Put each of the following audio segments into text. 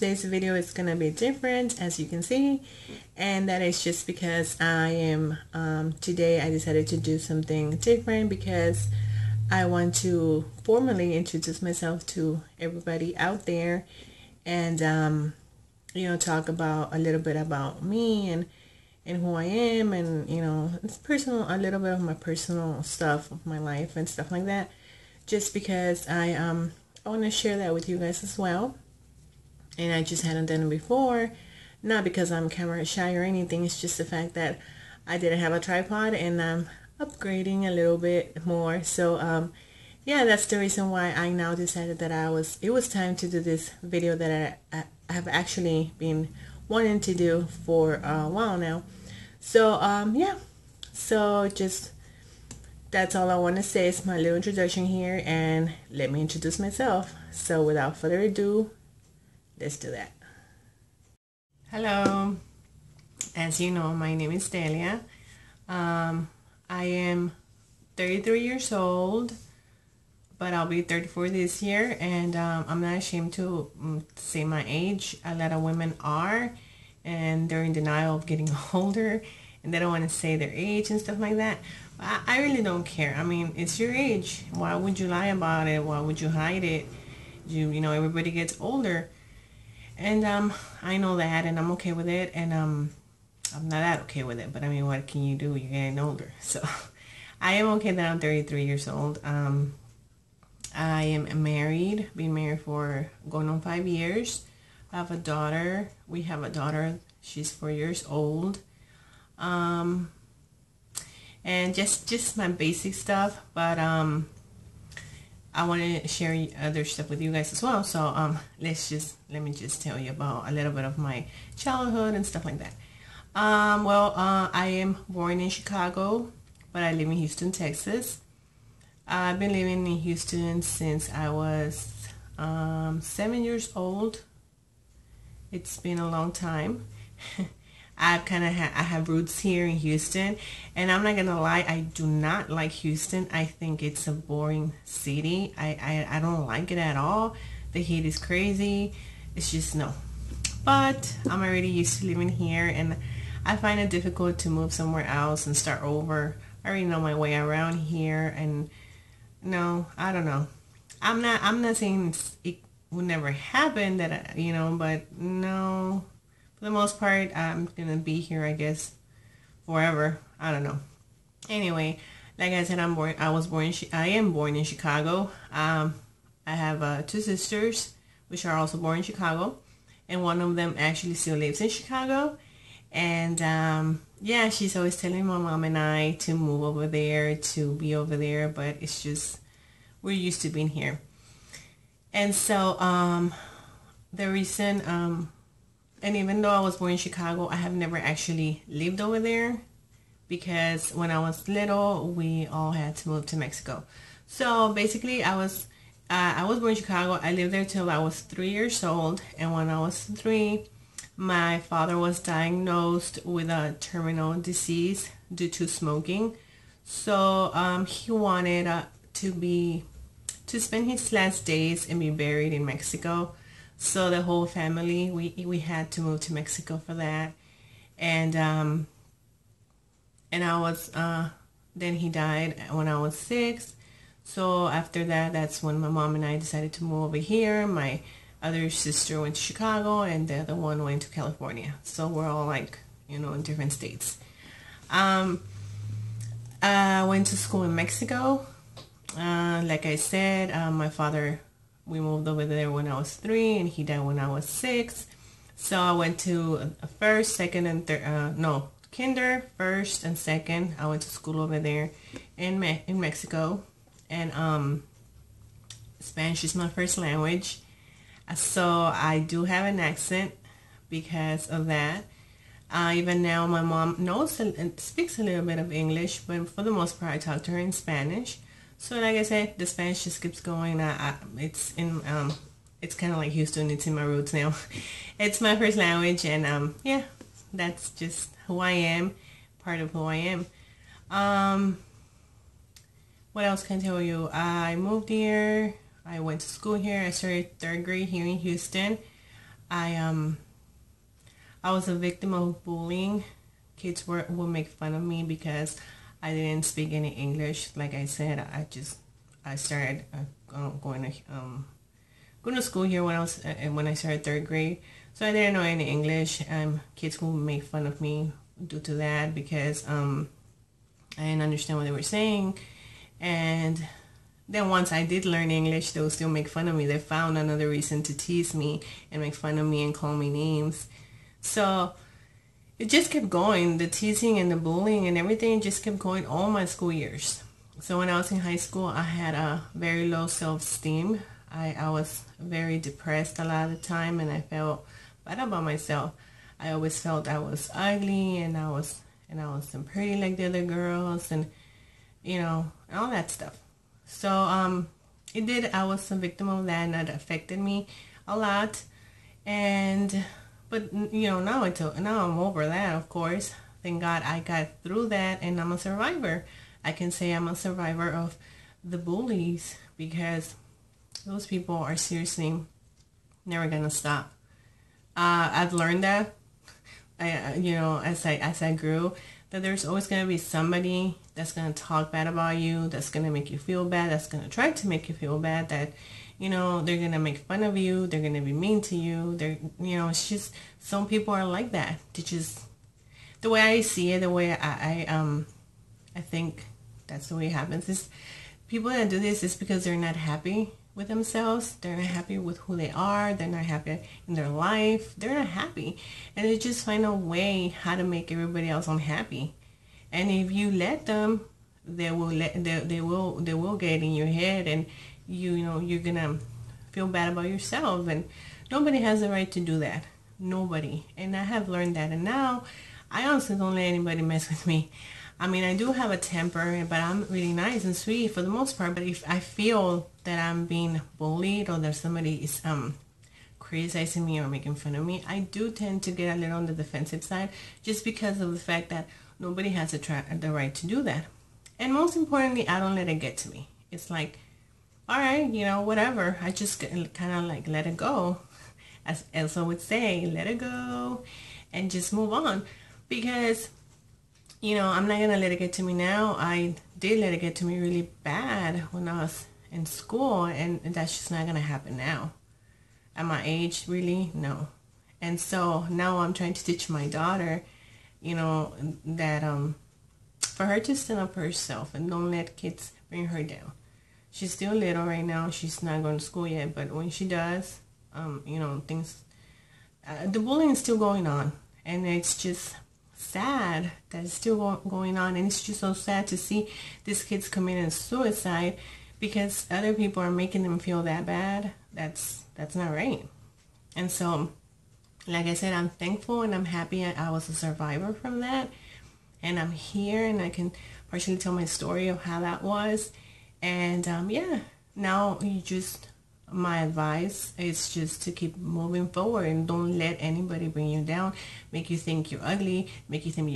today's video is gonna be different, as you can see, and that is just because I am today I decided to do something different because I want to formally introduce myself to everybody out there, and talk about a little bit about me and who I am, and it's personal, a little bit of my personal stuff of my life and stuff like that, just because I want to share that with you guys as well. And I just hadn't done it before, not because I'm camera shy or anything. It's just the fact that I didn't have a tripod, and I'm upgrading a little bit more. So yeah, that's the reason why I now decided that it was time to do this video that I have actually been wanting to do for a while now. So yeah, so just that's all I want to say. Is my little introduction here, and let me introduce myself. So without further ado, let's do that. Hello, as you know, my name is Delia. I am 33 years old, but I'll be 34 this year, and I'm not ashamed to say my age. A lot of women are, and they're in denial of getting older, and they don't want to say their age and stuff like that. But I really don't care. I mean, it's your age. Why would you lie about it? Why would you hide it? You know, everybody gets older, and I know that, and I'm okay with it, and I'm not that okay with it, but I mean, what can you do? You're getting older. So I am okay that I'm 33 years old. I am married, been married for going on 5 years. I have a daughter. We have a daughter. She's 4 years old. And just my basic stuff, but I want to share other stuff with you guys as well. So let me just tell you about a little bit of my childhood and stuff like that. I am born in Chicago, but I live in Houston, Texas. I've been living in Houston since I was 7 years old. It's been a long time. I have roots here in Houston, and I'm not gonna lie, I do not like Houston. I think it's a boring city. I don't like it at all. The heat is crazy. It's just no. But I'm already used to living here, and I find it difficult to move somewhere else and start over. I already know my way around here, and no, I don't know. I'm not saying it would never happen that but no. For the most part, I'm gonna be here, I guess, forever. I don't know. Anyway, like I said, I am born in Chicago. I have 2 sisters, which are also born in Chicago, and one of them actually still lives in Chicago. And yeah, she's always telling my mom and I to move over there, to be over there, but it's just we're used to being here. And so the reason and even though I was born in Chicago, I have never actually lived over there, because when I was little, we all had to move to Mexico. So basically, I was born in Chicago. I lived there till I was 3 years old, and when I was 3, my father was diagnosed with a terminal disease due to smoking. So he wanted to spend his last days and be buried in Mexico. So the whole family, we had to move to Mexico for that, and I was then he died when I was 6. So after that, that's when my mom and I decided to move over here. My other sister went to Chicago, and the other one went to California. So we're all like in different states. I went to school in Mexico. Like I said, my father. We moved over there when I was 3, and he died when I was 6. So I went to first, second, and third. Kinder, first, and second. I went to school over there in Mexico, and Spanish is my first language. So I do have an accent because of that. Even now, my mom knows and speaks a little bit of English, but for the most part, I talk to her in Spanish. So like I said, the Spanish just keeps going. It's kind of like Houston. It's in my roots now. It's my first language, and yeah, that's just who I am, part of who I am. What else can I tell you? I moved here. I went to school here. I started 3rd grade here in Houston. I I was a victim of bullying. Kids would make fun of me because I didn't speak any English. Like I said, I started going to school here when I started third grade. So I didn't know any English. Kids would make fun of me due to that because I didn't understand what they were saying. And then once I did learn English, they would still make fun of me. They found another reason to tease me and make fun of me and call me names. So it just kept going. The teasing and the bullying and everything just kept going all my school years. So when I was in high school, I had a very low self-esteem. I was very depressed a lot of the time, and I felt bad about myself. I always felt I was ugly, and I wasn't pretty like the other girls, and all that stuff. So I was a victim of that, and that affected me a lot. But now I'm over that, of course. Thank God I got through that, and I'm a survivor. I can say I'm a survivor of the bullies because those people are seriously never gonna stop. I've learned that, as I grew, that there's always gonna be somebody that's gonna talk bad about you, that's gonna make you feel bad, that's gonna try to make you feel bad, that they're gonna make fun of you, they're gonna be mean to you. It's just some people are like that. They just, the way I see it, the way I think that's the way it happens. Is people that do this is because they're not happy with themselves. They're not happy with who they are. They're not happy in their life. They're not happy, and they just find a way how to make everybody else unhappy. And if you let them, they will get in your head, and you're gonna feel bad about yourself. And nobody has the right to do that. Nobody. And I have learned that, and now I honestly don't let anybody mess with me. I mean, I do have a temper, but I'm really nice and sweet for the most part. But if I feel that I'm being bullied or that somebody is criticizing me or making fun of me, I do tend to get a little on the defensive side, just because of the fact that nobody has the right to do that. And most importantly, I don't let it get to me. It's like, all right, whatever. I just kind of like let it go. As Elsa would say, let it go and just move on. Because I'm not going to let it get to me now. I did let it get to me really bad when I was in school, and that's just not going to happen now. At my age, really, no. And so now I'm trying to teach my daughter, that for her to stand up for herself and don't let kids bring her down. She's still little right now. She's not going to school yet, but when she does, things, the bullying is still going on, and it's just sad that it's still going on. And it's just so sad to see these kids committing suicide because other people are making them feel that bad. That's not right. And so, like I said, I'm thankful and I'm happy I was a survivor from that, and I'm here and I can partially tell my story of how that was. And now my advice is just to keep moving forward and don't let anybody bring you down, make you think you're ugly, make you think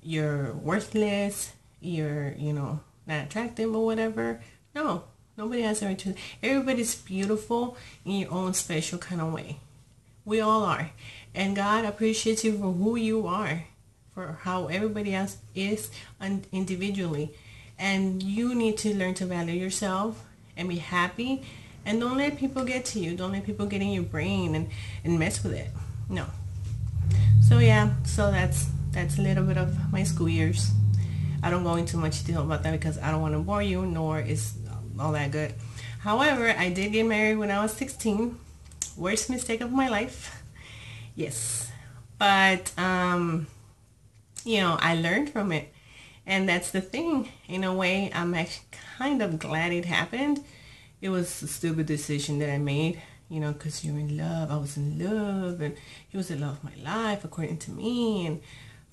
you're worthless, you're not attractive or whatever. No, nobody has the right to. Everybody's beautiful in your own special kind of way. We all are, and God appreciates you for who you are, for how everybody else is individually, and you need to learn to value yourself and be happy, and don't let people get to you. Don't let people get in your brain and mess with it. No. So that's a little bit of my school years. I don't go into much detail about that because I don't want to bore you, nor is all that good. However, I did get married when I was 16. Worst mistake of my life. Yes. But I learned from it. And that's the thing. In a way, I'm actually kind of glad it happened. It was a stupid decision that I made, because you're in love. I was in love, and he was the love of my life, according to me, and,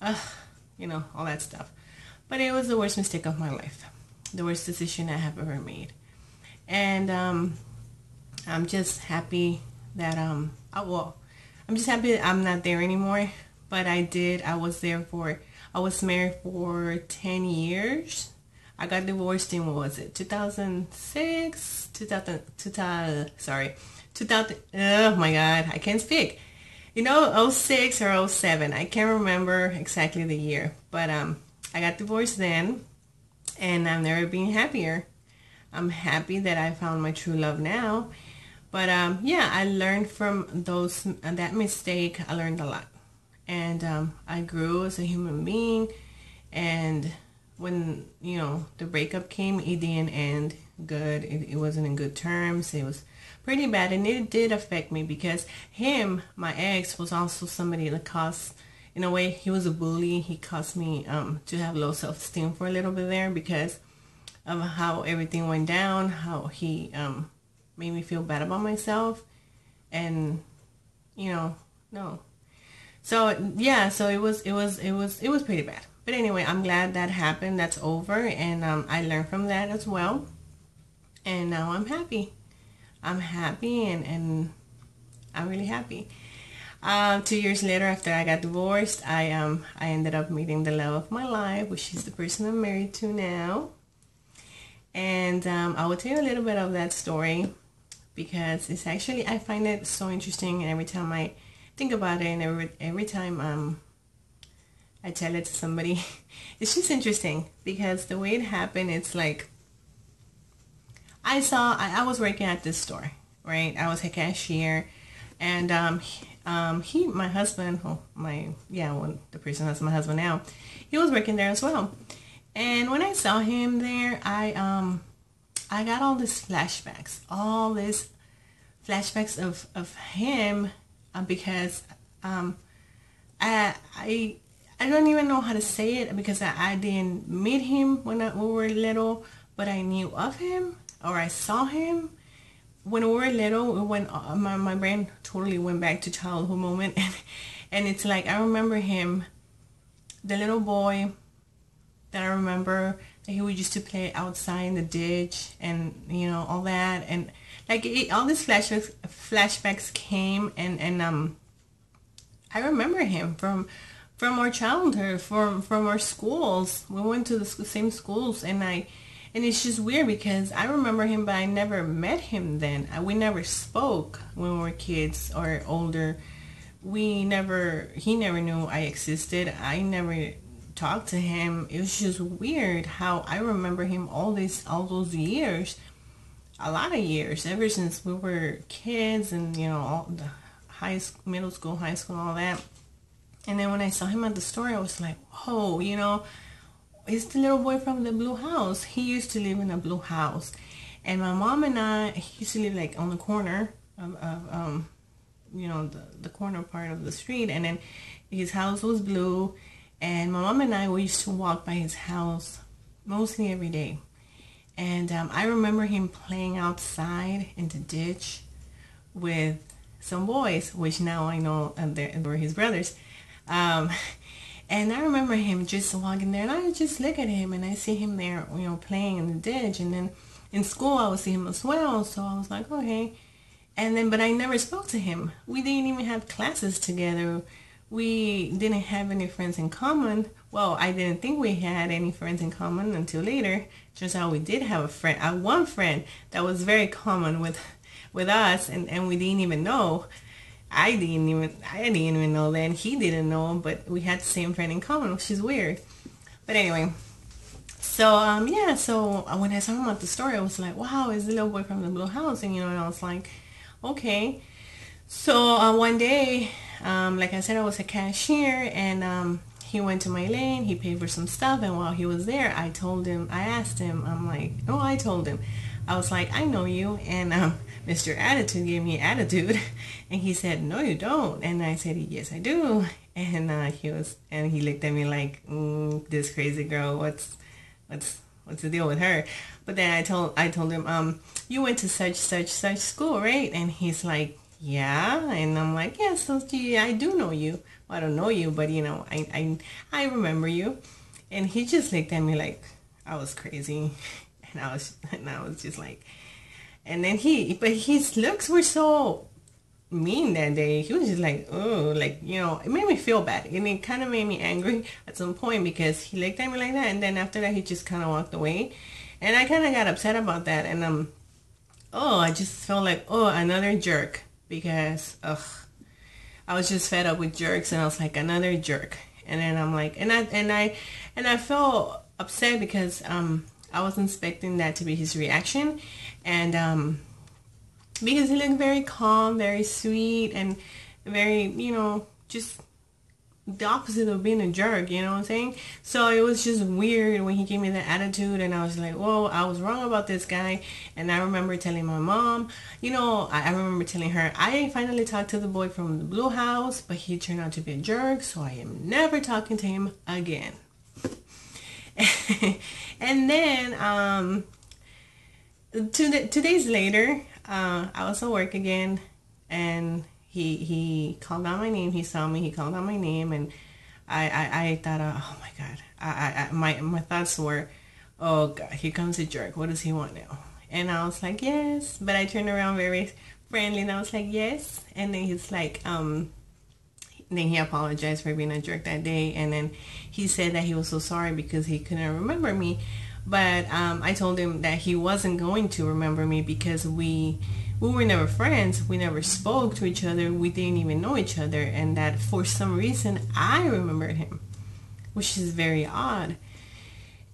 all that stuff. But it was the worst mistake of my life. The worst decision I have ever made. And I'm just happy that, I'm just happy that I'm not there anymore. But I was married for 10 years. I got divorced in, what was it, 2006, 2000, sorry, 2000, oh my God, I can't speak. You know, '06 or '07. I can't remember exactly the year, but I got divorced then, and I've never been happier. I'm happy that I found my true love now. But yeah, I learned from that mistake. I learned a lot, and I grew as a human being. And when the breakup came, it didn't end good. It wasn't in good terms. It was pretty bad, and it did affect me because my ex, was also somebody that caused, in a way, he was a bully. He caused me to have low self-esteem for a little bit there because of how everything went down, how he made me feel bad about myself, and no. So yeah, so it was pretty bad. But anyway, I'm glad that happened. That's over, and I learned from that as well. And now I'm happy. I'm happy, and I'm really happy. 2 years later, after I got divorced, I ended up meeting the love of my life, which is the person I'm married to now. And I will tell you a little bit of that story because it's actually, I find it so interesting, and every time I think about it, and every time I tell it to somebody, it's just interesting because the way it happened, it's like I was working at this store, right? I was a cashier, and my husband, the person that's my husband now, he was working there as well. And when I saw him there, I got all these flashbacks of him because I don't even know how to say it because I didn't meet him when we were little, but I knew of him, or I saw him when we were little. When my brain totally went back to childhood moment, and it's like I remember him, the little boy that I remember that he would used to play outside in the ditch, and all that, and like all these flashbacks came, and I remember him from our childhood, from our schools. We went to the same schools, and it's just weird because I remember him, but I never met him then. We never spoke when we were kids or older. He never knew I existed. I never talked to him. It was just weird how I remember him all those years, a lot of years, ever since we were kids, and all the middle school, high school, all that. And then when I saw him at the store, I was like, whoa, it's the little boy from the blue house. He used to live in a blue house, and my mom and I, he used to live like on the corner of the corner part of the street, and then his house was blue, and my mom and I, we used to walk by his house mostly every day. And I remember him playing outside in the ditch with some boys, which now I know they were his brothers. And I remember him just walking there, and I would just look at him, and I see him there, playing in the ditch. And then in school, I would see him as well. So I was like, okay. And then, but I never spoke to him. We didn't even have classes together. We didn't have any friends in common. Well, I didn't think we had any friends in common until later. Turns out we did have a friend, one friend that was very common with us, and we didn't even know. I didn't even know then. He didn't know, but we had the same friend in common, which is weird. But anyway, so yeah, so when I saw him at the store, I was like, wow, it's the little boy from the blue house, and and I was like, okay. So one day, like I said, I was a cashier, and he went to my lane. He paid for some stuff, and while he was there, I told him, I told him, I was like, I know you, and Mr. Attitude gave me attitude, and he said, no, you don't, and I said, yes, I do, and he looked at me like, this crazy girl, what's the deal with her? But then I told him, you went to such school, right? And he's like, yeah, and I'm like, yes, yeah, so I do know you. Well, I don't know you, but I remember you. And he just looked at me like I was crazy. And I was just like, and then his looks were so mean that day. He was just like, oh, like, you know, it made me feel bad. And it kind of made me angry at some point because he looked at me like that. And then after that, he just kind of walked away. And I kind of got upset about that. And, oh, I just felt like, oh, another jerk. Because, ugh, I was just fed up with jerks. And I was like, another jerk. And then I'm like, and I felt upset because, I was expecting that to be his reaction. And, because he looked very calm, very sweet, and very, you know, just the opposite of being a jerk, you know what I'm saying? So it was just weird when he gave me that attitude, and I was like, whoa, I was wrong about this guy. And I remember telling my mom, you know, I remember telling her, I finally talked to the boy from the Blue House, but he turned out to be a jerk, so I am never talking to him again. And then, 2 days later, I was at work again, and he called out my name. He saw me. He called out my name, and I thought, oh my God. My thoughts were, oh God, here comes a jerk. What does he want now? And I was like, yes. But I turned around very friendly, and I was like, yes. And then he's like, then he apologized for being a jerk that day, and then he said that he was so sorry because he couldn't remember me. But I told him that he wasn't going to remember me because we were never friends. We never spoke to each other. We didn't even know each other. And that for some reason, I remembered him, which is very odd.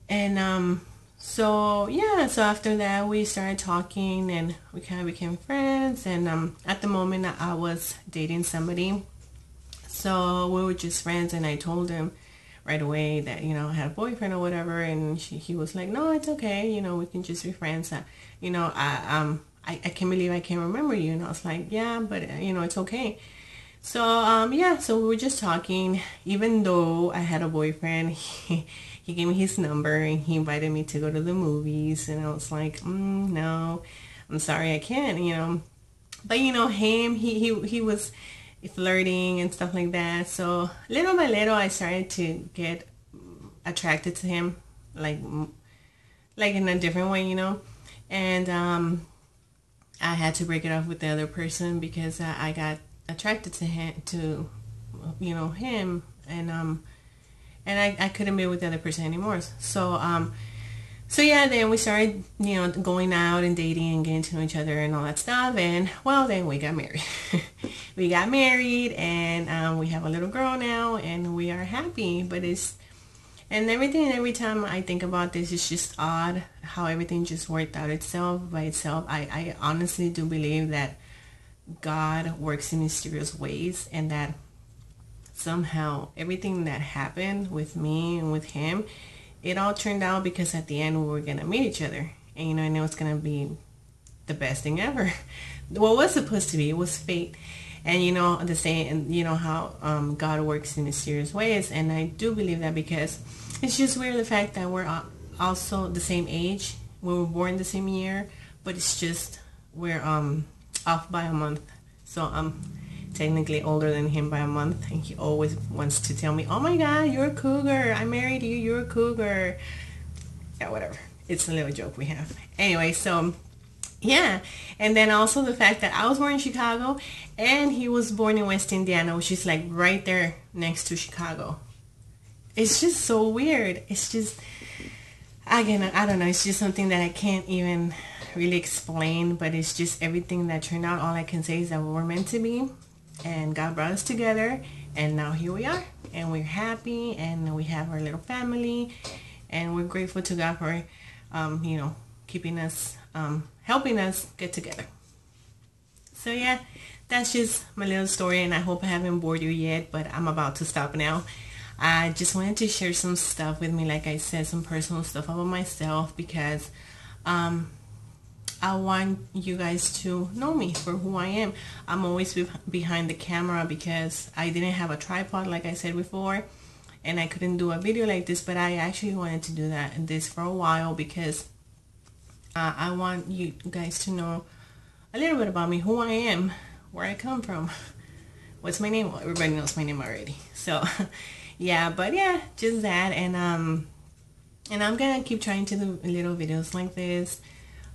And so, yeah, so after that, we started talking and we kind of became friends. And at the moment, I was dating somebody. So we were just friends, and I told him right away that, you know, I had a boyfriend or whatever, and he was like, no, it's okay, you know, we can just be friends. You know, I can't believe I can't remember you. And I was like, yeah, but you know, it's okay. So yeah, so we were just talking. Even though I had a boyfriend, he gave me his number and he invited me to go to the movies, and I was like, no, I'm sorry, I can't, you know. But you know, he was flirting and stuff like that. So little by little, I started to get attracted to him, like in a different way, you know. And I had to break it off with the other person because I got attracted to him, you know, him, and I couldn't be with the other person anymore. So yeah, then we started, you know, going out and dating and getting to know each other and all that stuff. And well, then we got married. We got married, and we have a little girl now, and we are happy. But and everything, and every time I think about this, it's just odd how everything just worked out itself by itself. I honestly do believe that God works in mysterious ways, and that somehow everything that happened with me and with him, it all turned out because at the end we were gonna meet each other, and you know, I know it's gonna be the best thing ever. What was supposed to be, it was fate. And you know, the saying, and you know how God works in mysterious ways, and I do believe that because it's just weird the fact that we're also the same age. We were born the same year, but it's just we're off by a month. So I'm technically older than him by a month, and he always wants to tell me, oh my God, you're a cougar, I married you, you're a cougar. Yeah, whatever, it's a little joke we have. Anyway, so yeah. And then also the fact that I was born in Chicago and he was born in West Indiana, which is like right there next to Chicago. It's just so weird. It's just, again, I don't know, it's just something that I can't even really explain, but it's just everything that turned out. All I can say is that we were meant to be, and God brought us together, and now here we are, and we're happy, and we have our little family, and we're grateful to God for you know, keeping us, helping us get together. So yeah, that's just my little story, and I hope I haven't bored you yet, but I'm about to stop now. I just wanted to share some stuff with me, like I said, some personal stuff about myself, because I want you guys to know me for who I am. I'm always behind the camera because I didn't have a tripod, like I said before, and I couldn't do a video like this, but I actually wanted to do this for a while because I want you guys to know a little bit about me, who I am, where I come from, what's my name. Well, everybody knows my name already. So yeah, but yeah, just that, and I'm gonna keep trying to do little videos like this.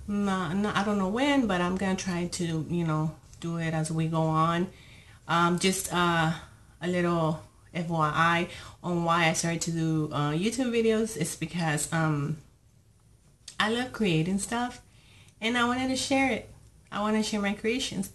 I don't know when, but I'm gonna try to, you know, do it as we go on. Just a little FYI on why I started to do YouTube videos is because I love creating stuff and I wanted to share it. I want to share my creations.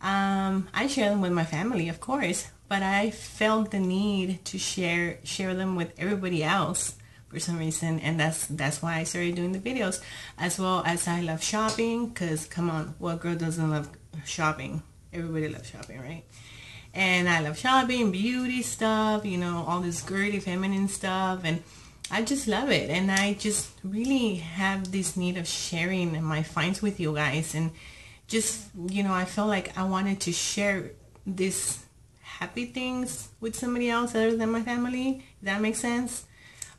I share them with my family, of course, but I felt the need to share them with everybody else for some reason, and that's why I started doing the videos. As well as I love shopping, because come on, what girl doesn't love shopping? Everybody loves shopping, right? And I love shopping, beauty stuff, you know, all this girly feminine stuff, and I just love it. And I just really have this need of sharing my finds with you guys, and just, you know, I felt like I wanted to share these happy things with somebody else other than my family. If that makes sense.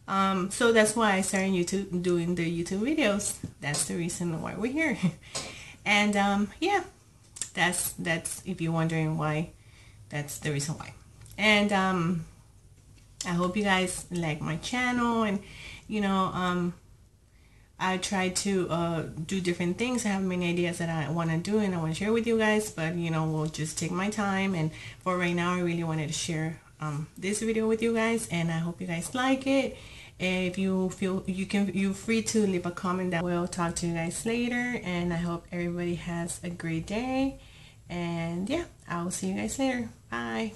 So that's why I started doing the YouTube videos. That's the reason why we're here. And yeah, that's if you're wondering why, that's the reason why. And I hope you guys like my channel, and you know, I try to do different things. I have many ideas that I want to do and I want to share with you guys, but you know, we'll just take my time. And for right now, I really wanted to share this video with you guys, and I hope you guys like it. If you feel you're free to leave a comment down. We'll talk to you guys later, and I hope everybody has a great day. And yeah, I will see you guys later. Bye.